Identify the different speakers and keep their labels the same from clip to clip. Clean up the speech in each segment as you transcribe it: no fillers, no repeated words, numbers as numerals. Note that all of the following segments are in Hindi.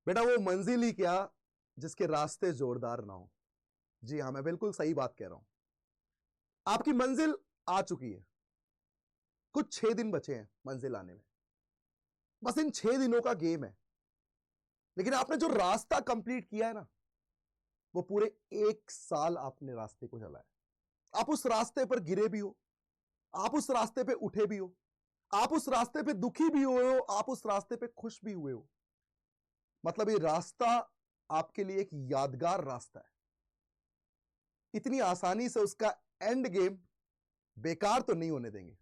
Speaker 1: बेटा वो मंजिल ही क्या जिसके रास्ते जोरदार ना हो। जी हां, मैं बिल्कुल सही बात कह रहा हूं। आपकी मंजिल आ चुकी है, कुछ 6 दिन बचे हैं मंजिल आने में। बस इन 6 दिनों का गेम है, लेकिन आपने जो रास्ता कंप्लीट किया है ना, वो पूरे 1 साल आपने रास्ते को चलाया। आप उस रास्ते पर गिरे भी हो, आप उस रास्ते पे उठे भी हो, आप उस रास्ते पे दुखी भी हुए हो, आप उस रास्ते पे खुश भी हुए हो। मतलब ये रास्ता आपके लिए एक यादगार रास्ता है। इतनी आसानी से उसका एंड गेम बेकार तो नहीं होने देंगे।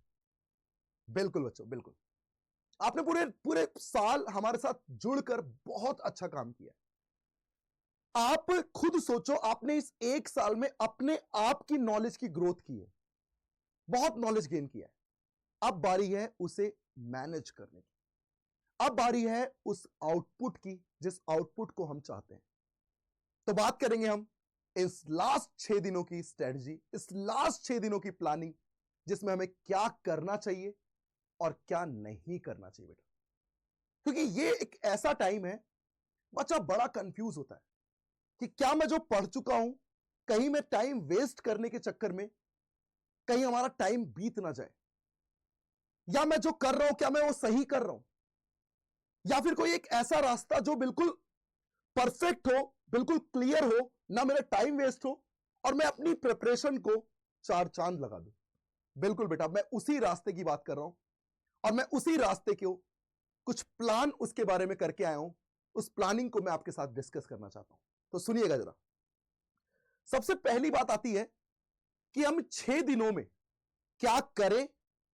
Speaker 1: बिल्कुल बच्चों, बिल्कुल। आपने पूरे पूरे साल हमारे साथ जुड़कर बहुत अच्छा काम किया। आप खुद सोचो, आपने इस 1 साल में अपने आप की नॉलेज की ग्रोथ की है, बहुत नॉलेज गेन किया है। अब बारी है उसे मैनेज करने की, अब बारी है उस आउटपुट की जिस आउटपुट को हम चाहते हैं। तो बात करेंगे हम इस लास्ट 6 दिनों की स्ट्रेटजी, इस लास्ट 6 दिनों की प्लानिंग, जिसमें हमें क्या करना चाहिए और क्या नहीं करना चाहिए बेटा। क्योंकि ये एक ऐसा टाइम है, बच्चा बड़ा कंफ्यूज होता है कि क्या मैं जो पढ़ चुका हूं, कहीं मैं टाइम वेस्ट करने के चक्कर में कहीं हमारा टाइम बीत ना जाए, या मैं जो कर रहा हूं क्या मैं वो सही कर रहा हूं, या फिर कोई एक ऐसा रास्ता जो बिल्कुल परफेक्ट हो, बिल्कुल क्लियर हो, ना मेरा टाइम वेस्ट हो और मैं अपनी प्रिपरेशन को 4 चांद लगा दूं। बिल्कुल बेटा, मैं उसी रास्ते की बात कर रहा हूं और मैं उसी रास्ते को कुछ प्लान उसके बारे में करके आया हूं। उस प्लानिंग को मैं आपके साथ डिस्कस करना चाहता हूं, तो सुनिएगा जरा। सबसे पहली बात आती है कि हम 6 दिनों में क्या करें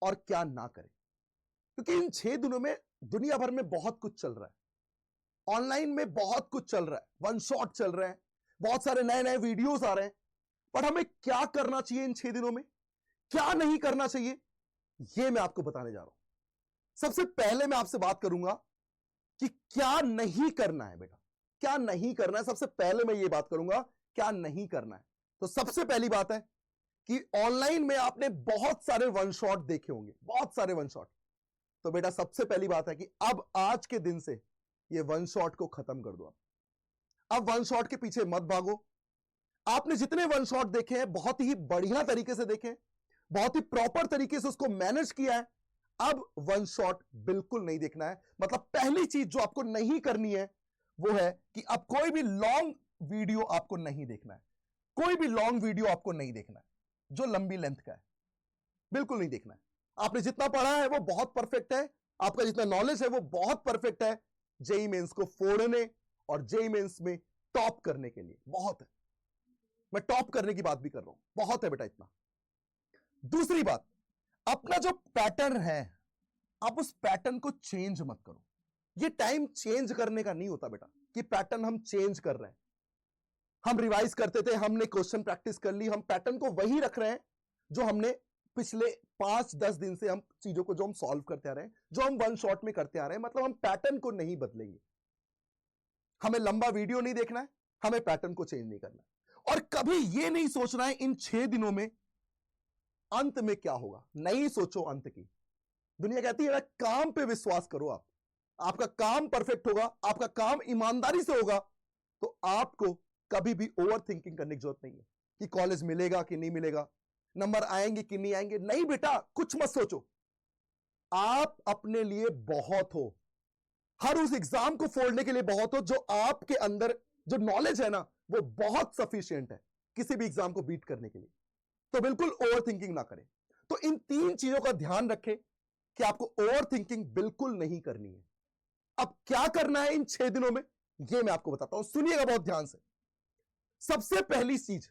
Speaker 1: और क्या ना करें। क्योंकि इन 6 दिनों में दुनिया भर में बहुत कुछ चल रहा है, ऑनलाइन में बहुत कुछ चल रहा है, वन शॉट चल रहे हैं, बहुत सारे नए नए वीडियोस आ रहे हैं। पर हमें क्या करना चाहिए इन 6 दिनों में, क्या नहीं करना चाहिए, यह मैं आपको बताने जा रहा हूं। सबसे पहले मैं आपसे बात करूंगा कि क्या नहीं करना है बेटा, क्या नहीं करना है। सबसे पहले मैं यह बात करूंगा क्या नहीं करना है। तो सबसे पहली बात है कि ऑनलाइन में आपने बहुत सारे वन शॉट देखे होंगे, बहुत सारे वन शॉट। तो बेटा सबसे पहली बात है कि अब आज के दिन से ये वन शॉट को खत्म कर दो। अब वन शॉट के पीछे मत भागो। आपने जितने वन शॉट देखे हैं बहुत ही बढ़िया तरीके से देखे, बहुत ही प्रॉपर तरीके से उसको मैनेज किया है। अब वन शॉट बिल्कुल नहीं देखना है। मतलब पहली चीज जो आपको नहीं करनी है वो है कि अब कोई भी लॉन्ग वीडियो आपको नहीं देखना है। कोई भी लॉन्ग वीडियो आपको नहीं देखना है जो लंबी लेंथ का है, बिल्कुल नहीं देखना है। आपने जितना पढ़ा है वो बहुत परफेक्ट है, आपका जितना नॉलेज है वो बहुत परफेक्ट है। जेई मेंस को फोड़ने और जेई मेंस में टॉप करने के लिए बहुत है। मैं टॉप करने की बात भी कर रहा हूं, बहुत है बेटा इतना। दूसरी बात, अपना जो पैटर्न है आप उस पैटर्न को चेंज मत करो। ये टाइम चेंज करने का नहीं होता बेटा कि पैटर्न हम चेंज कर रहे हैं। हम रिवाइज करते थे, हमने क्वेश्चन प्रैक्टिस कर ली, हम पैटर्न को वही रख रहे हैं जो हमने पिछले 5-10 दिन से हम चीजों को जो हम सॉल्व करते आ रहे हैं, जो हम वन शॉट में करते आ रहे हैं। मतलब हम पैटर्न को नहीं बदलेंगे। हमें लंबा वीडियो नहीं देखना है, हमें पैटर्न को चेंज नहीं करना है। और कभी यह नहीं सोचना है इन 6 दिनों में अंत में क्या होगा। नहीं सोचो अंत की। दुनिया कहती है काम पे विश्वास करो। आपका काम परफेक्ट होगा, आपका काम ईमानदारी से होगा, तो आपको कभी भी ओवर थिंकिंग करने की जरूरत नहीं है कि कॉलेज मिलेगा कि नहीं मिलेगा, नंबर आएंगे कि नहीं आएंगे। नहीं बेटा, कुछ मत सोचो। आप अपने लिए बहुत हो, हर उस एग्जाम को फोड़ने के लिए बहुत हो। जो आपके अंदर जो नॉलेज है ना वो बहुत सफिशिएंट है किसी भी एग्जाम को बीट करने के लिए। तो बिल्कुल ओवर थिंकिंग ना करें। तो इन 3 चीजों का ध्यान रखें कि आपको ओवर थिंकिंग बिल्कुल नहीं करनी है। अब क्या करना है इन 6 दिनों में यह मैं आपको बताता हूं, सुनिएगा बहुत ध्यान से। सबसे पहली चीज,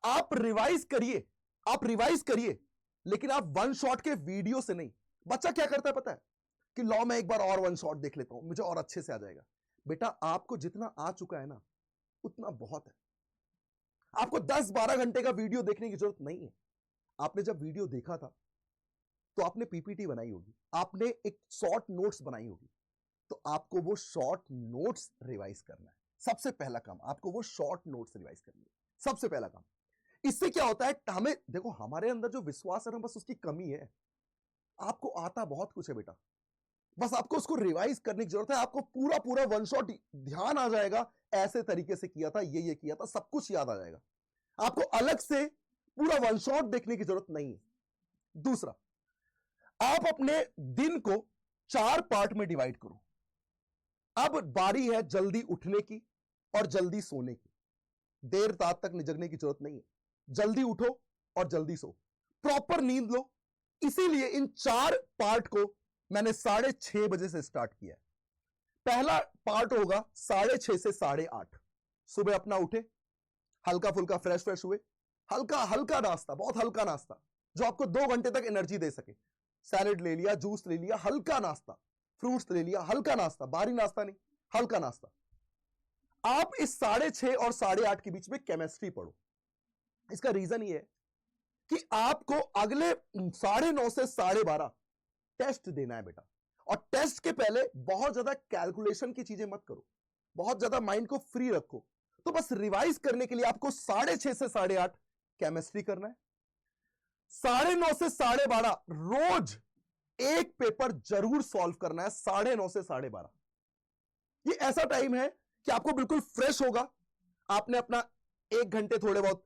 Speaker 1: आप रिवाइज करिए, आप रिवाइज करिए, लेकिन आप वन शॉट के वीडियो से नहीं। बच्चा क्या करता है पता है कि लॉ में एक बार और वन शॉट देख लेता हूं, मुझे और अच्छे से आ जाएगा। बेटा आपको जितना आ चुका है ना उतना बहुत है। आपको 10-12 घंटे का वीडियो देखने की जरूरत नहीं है। आपने जब वीडियो देखा था तो आपने पीपीटी बनाई होगी, आपने एक शॉर्ट नोट्स बनाई होगी, तो आपको वो शॉर्ट नोट्स रिवाइज करना है। सबसे पहला काम आपको वो शॉर्ट नोट्स रिवाइज करनी है, सबसे पहला काम। इससे क्या होता है, हमें देखो हमारे अंदर जो विश्वास है ना बस उसकी कमी है। आपको आता बहुत कुछ है बेटा, बस आपको उसको रिवाइज करने की जरूरत है। आपको पूरा पूरा वन शॉट ध्यान आ जाएगा, ऐसे तरीके से किया था, ये किया था, सब कुछ याद आ जाएगा। आपको अलग से पूरा वन शॉट देखने की जरूरत नहीं है। दूसरा, आप अपने दिन को 4 पार्ट में डिवाइड करो। अब बारी है जल्दी उठने की और जल्दी सोने की। देर रात तक जगने की जरूरत नहीं है। जल्दी उठो और जल्दी सो, प्रॉपर नींद लो। इसीलिए इन 4 पार्ट को मैंने 6:30 बजे से स्टार्ट किया है। पहला पार्ट होगा 6:30 से 8:30। सुबह अपना उठे, हल्का फुल्का फ्रेश हुए, हल्का हल्का नाश्ता, बहुत हल्का नाश्ता जो आपको 2 घंटे तक एनर्जी दे सके। सैलेड ले लिया, जूस ले लिया, हल्का नाश्ता, फ्रूट्स ले लिया, हल्का नाश्ता, भारी नाश्ता नहीं, हल्का नाश्ता। आप इस 6:30 और 8:30 के बीच में केमिस्ट्री पढ़ो। इसका रीजन ये है कि आपको अगले 9:30 से 12:30 टेस्ट देना है बेटा। और टेस्ट के पहले बहुत ज्यादा कैलकुलेशन की चीजें मत करो, बहुत ज्यादा माइंड को फ्री रखो। तो बस रिवाइज करने के लिए आपको 6:30 से 8:30 केमिस्ट्री करना है। 9:30 से 12:30 रोज एक पेपर जरूर सॉल्व करना है। 9:30 से 12:30 ये ऐसा टाइम है कि आपको बिल्कुल फ्रेश होगा। आपने अपना 1 घंटे थोड़े बहुत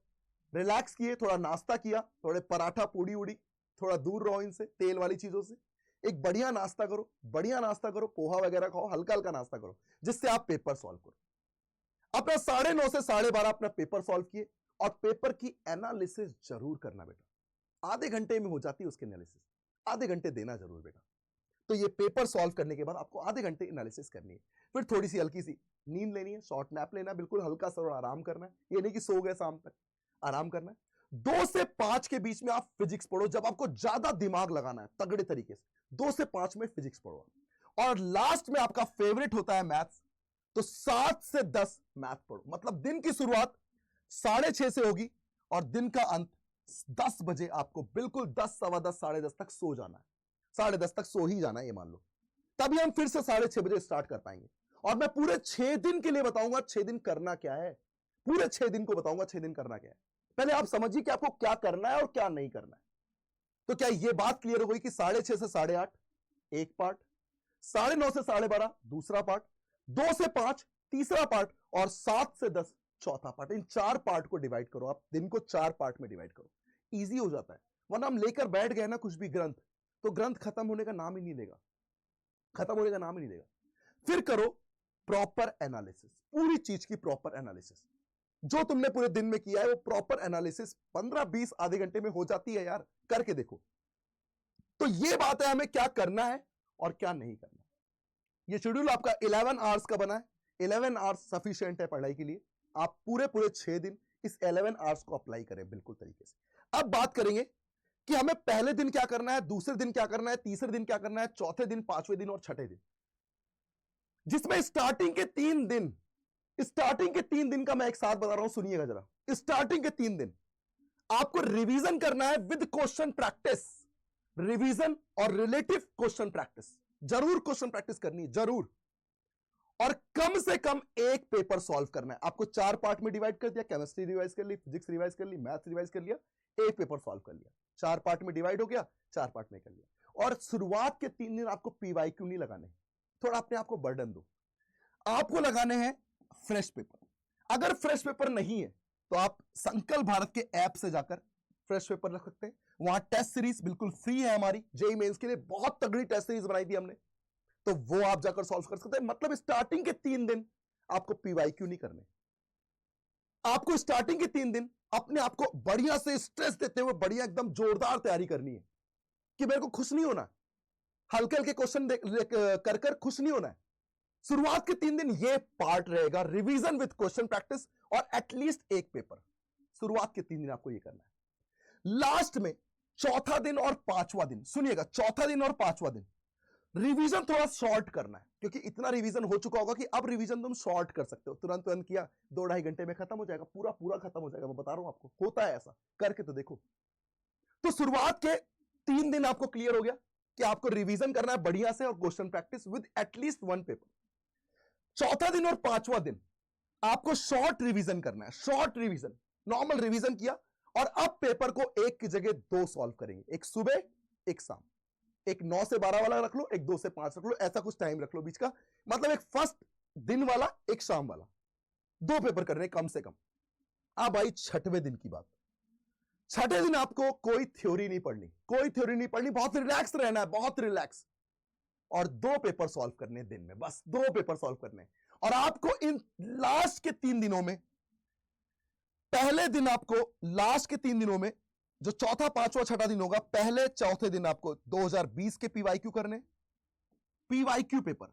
Speaker 1: रिलैक्स किए, थोड़ा नाश्ता किया, थोड़े पराठा पूड़ी उड़ी, थोड़ा दूर रहो इनसे, तेल वाली चीजों से। एक बढ़िया नाश्ता करो, बढ़िया नाश्ता करो, पोहा वगैरह खाओ, हल्का हल्का नाश्ता करो जिससे आप पेपर सॉल्व करो। अपना 9:30 से 12:30 अपना पेपर सॉल्व किए और पेपर की एनालिसिस जरूर करना बेटा। आधे घंटे में हो जाती है उसकी एनालिसिस, आधे घंटे देना जरूर बेटा। तो ये पेपर सॉल्व करने के बाद आपको आधे घंटे एनालिसिस करनी है। फिर थोड़ी सी हल्की सी नींद लेनी है, शॉर्ट नैप लेना है, बिल्कुल हल्का सा आराम करना है। ये नहीं कि सो गए शाम तक, आराम करना है। 2 से 5 के बीच में आप फिजिक्स पढ़ो, जब आपको ज्यादा दिमाग लगाना है तगड़े तरीके से। 2 से 5 में फिजिक्स पढ़ो। और लास्ट में आपका फेवरेट होता है मैथ्स, तो 7 से 10 मैथ पढ़ो। मतलब दिन की शुरुआत 6:30 से होगी और दिन का अंत 10 बजे आपको बिल्कुल 10, सवा 10, 10:30 तक सो जाना है। 10:30 तक सो ही जाना है, ये मान लो। तभी हम फिर से 6:30 बजे स्टार्ट कर पाएंगे। और मैं पूरे 6 दिन के लिए बताऊंगा 6 दिन करना क्या है। पूरे 6 दिन को बताऊंगा 6 दिन करना क्या है। पहले आप समझिए कि आपको क्या करना है और क्या नहीं करना है। तो क्या ये बात क्लियर हो गई कि 6:30 से 8:30 एक पार्ट, 9:30 से 12:30 दूसरा पार्ट, 2 से 5 तीसरा पार्ट और 7 से 10 चौथा पार्ट। इन 4 पार्ट को डिवाइड करो, आप दिन को 4 पार्ट में डिवाइड करो, इजी हो जाता है। वरना हम लेकर बैठ गए ना कुछ भी ग्रंथ, तो ग्रंथ खत्म होने का नाम ही नहीं लेगा, खत्म होने का नाम ही नहीं लेगा। फिर करो प्रॉपर एनालिसिस, पूरी चीज की प्रॉपर एनालिसिस। जो तुमने पूरे दिन में किया है वो प्रॉपर एनालिसिस 15-20 आधे घंटे में हो जाती है यार, करके देखो। तो ये बात है हमें क्या करना है और क्या नहीं करना। ये शेड्यूल आपका 11 आवर्स का बना है। 11 आवर्स सफिशिएंट है पढ़ाई के लिए। आप पूरे 6 दिन इस 11 आवर्स को अप्लाई करें बिल्कुल तरीके से। अब बात करेंगे कि हमें पहले दिन क्या करना है, दूसरे दिन क्या करना है, तीसरे दिन क्या करना है, चौथे दिन, 5वें दिन और 6ठे दिन। जिसमें स्टार्टिंग के 3 दिन, स्टार्टिंग के 3 दिन का मैं एक साथ बता रहा हूं, सुनिएगा जरा। स्टार्टिंग के 3 दिन आपको रिवीजन करना है विद क्वेश्चन प्रैक्टिस। रिवीजन और रिलेटिव क्वेश्चन प्रैक्टिस, जरूर क्वेश्चन प्रैक्टिस करनी है, जरूर। और कम से कम एक पेपर सॉल्व करना है। आपको 4 पार्ट में डिवाइड कर दिया, केमिस्ट्री रिवाइज कर ली, फिजिक्स रिवाइज कर ली, मैथ्स रिवाइज कर लिया, एक पेपर सॉल्व कर लिया। 4 पार्ट में डिवाइड हो गया, 4 पार्ट में कर लिया। और शुरुआत के 3 दिन आपको पीवाईक्यू नहीं लगाने, थोड़ा अपने आप को बर्डन दो। आपको लगाने हैं फ्रेश पेपर। अगर फ्रेश पेपर नहीं है तो आप संकल्प भारत के ऐप से जाकर फ्रेश पेपर रख सकते हैं। वहां टेस्ट सीरीज बिल्कुल फ्री है हमारी, जेईई मेंस के लिए बहुत तगड़ी टेस्ट सीरीज बनाई थी हमने, तो वो आप जाकर सॉल्व कर सकते हैं। मतलब स्टार्टिंग के 3 दिन आपको पीवाईक्यू नहीं करने, आपको स्टार्टिंग के 3 दिन अपने आप को बढ़िया से स्ट्रेस देते हुए बढ़िया एकदम जोरदार तैयारी करनी है कि मेरे को खुश नहीं होना, हल्के हल्के क्वेश्चन कर कर खुश नहीं होना है। शुरुआत के 3 दिन ये पार्ट रहेगा, रिवीजन विद क्वेश्चन प्रैक्टिस और एटलीस्ट एक पेपर। शुरुआत के 3 दिन आपको ये करना है। लास्ट में चौथा दिन और 5वां दिन, सुनिएगा, चौथा दिन और 5वां दिन रिवीजन थोड़ा शॉर्ट करना है, क्योंकि इतना रिवीजन हो चुका होगा कि अब रिवीजन तुम शॉर्ट कर सकते हो। तुरंत तुरंत किया, 2-2.5 घंटे में खत्म हो जाएगा, पूरा पूरा खत्म हो जाएगा। मैं बता रहा हूं आपको, होता है ऐसा, करके तो देखो। तो शुरुआत के 3 दिन आपको क्लियर हो गया कि आपको रिवीजन करना है बढ़िया से और question practice with at least 1 paper. चौथा दिन और 5वां दिन आपको शॉर्ट रिवीजन करना है, शॉर्ट रिवीजन, नॉर्मल रिवीजन किया और अब पेपर को एक की जगह 2 सॉल्व करेंगे, एक सुबह एक शाम। एक 9 से 12 वाला रख लो, एक 2 से 5 रख लो, ऐसा कुछ टाइम रख लो बीच का, मतलब एक फर्स्ट दिन वाला, एक शाम वाला, 2 पेपर करने कम से कम। अब आई छठवें दिन की बात। छठे दिन आपको कोई थ्योरी नहीं पढ़नी, कोई थ्योरी नहीं पढ़नी, बहुत रिलैक्स रहना है, बहुत रिलैक्स, और 2 पेपर सॉल्व करने दिन में, बस 2 पेपर सॉल्व करने। और आपको इन लास्ट के 3 दिनों में, पहले दिन आपको लास्ट के 3 दिनों में, जो चौथा, पांचवा, छठा दिन होगा, पहले चौथे दिन आपको 2020 के पीवाईक्यू करने, पीवाईक्यू पेपर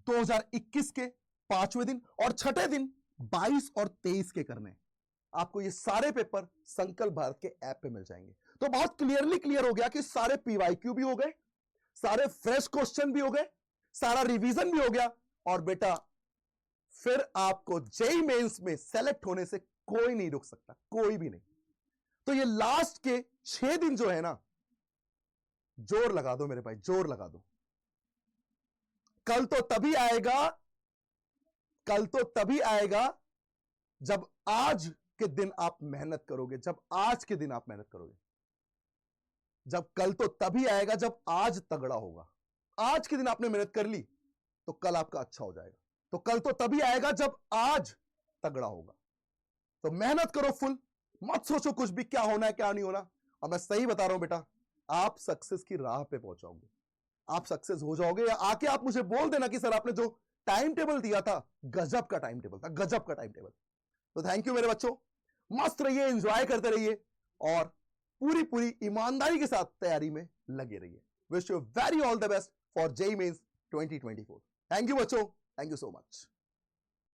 Speaker 1: 2021 के पांचवें दिन, और छठे दिन 22 और 23 के करने। आपको ये सारे पेपर संकल्प भारत के ऐप पे मिल जाएंगे। तो बहुत क्लियर हो गया कि सारे पीवाईक्यू भी हो गए, सारे फ्रेश क्वेश्चन भी हो गए, सारा रिवीजन भी हो गया, और बेटा फिर आपको जेईई मेंस में सेलेक्ट होने से कोई नहीं रोक सकता, कोई भी नहीं। तो ये लास्ट के 6 दिन जो है ना, जोर लगा दो मेरे भाई, जोर लगा दो। कल तो तभी आएगा, कल तो तभी आएगा जब आज के दिन आप मेहनत करोगे, जब आज के दिन आप मेहनत करोगे। जब कल तो तभी आएगा जब आज तगड़ा होगा। आज के दिन आपने मेहनत कर ली तो कल आपका अच्छा हो जाएगा। तो कल तो तभी आएगा जब आज तगड़ा होगा। तो मेहनत करो फुल, मत सोचो कुछ भी क्या होना है क्या नहीं होना। और मैं सही बता रहा हूं बेटा, आप सक्सेस की राह पे पहुंचाओगे, आप सक्सेस हो जाओगे। या आके आप मुझे बोल देना कि सर आपने जो टाइम टेबल दिया था, गजब का टाइम टेबल था, गजब का टाइम टेबल। तो थैंक यू मेरे बच्चों, मस्त रहिए, एंजॉय करते रहिए, और पूरी पूरी ईमानदारी के साथ तैयारी में लगे रहिए। Wish you very all the best for JEE mains 2024। Thank you बच्चों, थैंक यू सो मच।